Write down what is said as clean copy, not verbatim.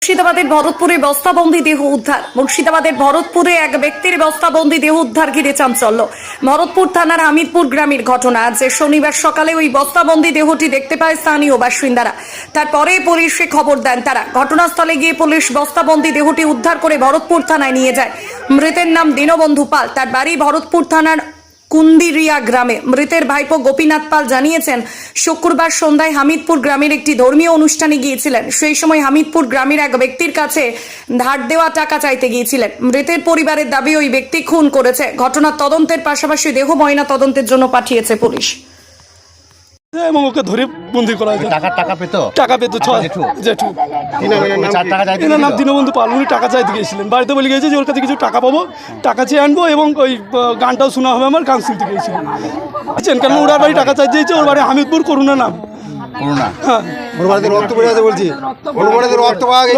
মুর্শিদাবাদের ভরতপুরে বস্তাবন্দি দেহ উদ্ধার। মুর্শিদাবাদের ভরতপুরে এক ব্যক্তির বস্তাবন্দি দেহ উদ্ধার ঘিরে চাঞ্চল্য। ভরতপুর থানার হামিদপুর গ্রামের ঘটনা। যে শনিবার সকালে ওই বস্তাবন্দি দেহটি দেখতে পায় স্থানীয় বাসিন্দারা। তারপরে পুলিশে খবর দেন তারা। ঘটনাস্থলে গিয়ে পুলিশ বস্তাবন্দি দেহটি উদ্ধার করে ভরতপুর থানায় নিয়ে যায়। মৃতের নাম দীনবন্ধু পাল। তার বাড়ি ভরতপুর থানার কুন্দিরিয়া গ্রামে। মৃতের ভাইপো গোপীনাথ পাল জানিয়েছেন, শুক্রবার সন্ধ্যায় হামিদপুর গ্রামের একটি ধর্মীয় অনুষ্ঠানে গিয়েছিলেন। সেই সময় হামিদপুর গ্রামের এক ব্যক্তির কাছে ধার দেওয়া টাকা চাইতে গিয়েছিলেন। মৃতের পরিবারের দাবি ওই ব্যক্তি খুন করেছে। ঘটনার তদন্তের পাশাপাশি দেহ ময়না তদন্তের জন্য পাঠিয়েছে পুলিশ। এবং ওকে ধরে বন্দি করা হয়েছে। টাকা পেতো জেঠু টাকা নাম দীনবন্ধু পাল। উনি টাকা চাইতে গিয়েছিলেন। বাড়িতে বলে গিয়েছে যে ওর কাছে কিছু টাকা পাবো, টাকা চেয়ে আনবো এবং ওই গানটাও শোনা হবে। আমার গান শুনতে গিয়েছিলেন। কেন ওর বাড়ি টাকা চাই দিয়েছে। ওর বাড়ি হামিদপুর করুণা নাম। করুণা হ্যাঁ, ওর বাড়িতে রক্ত পড়ে আছে বলছি। ওর বাড়িতে রক্ত পাওয়া গেছে।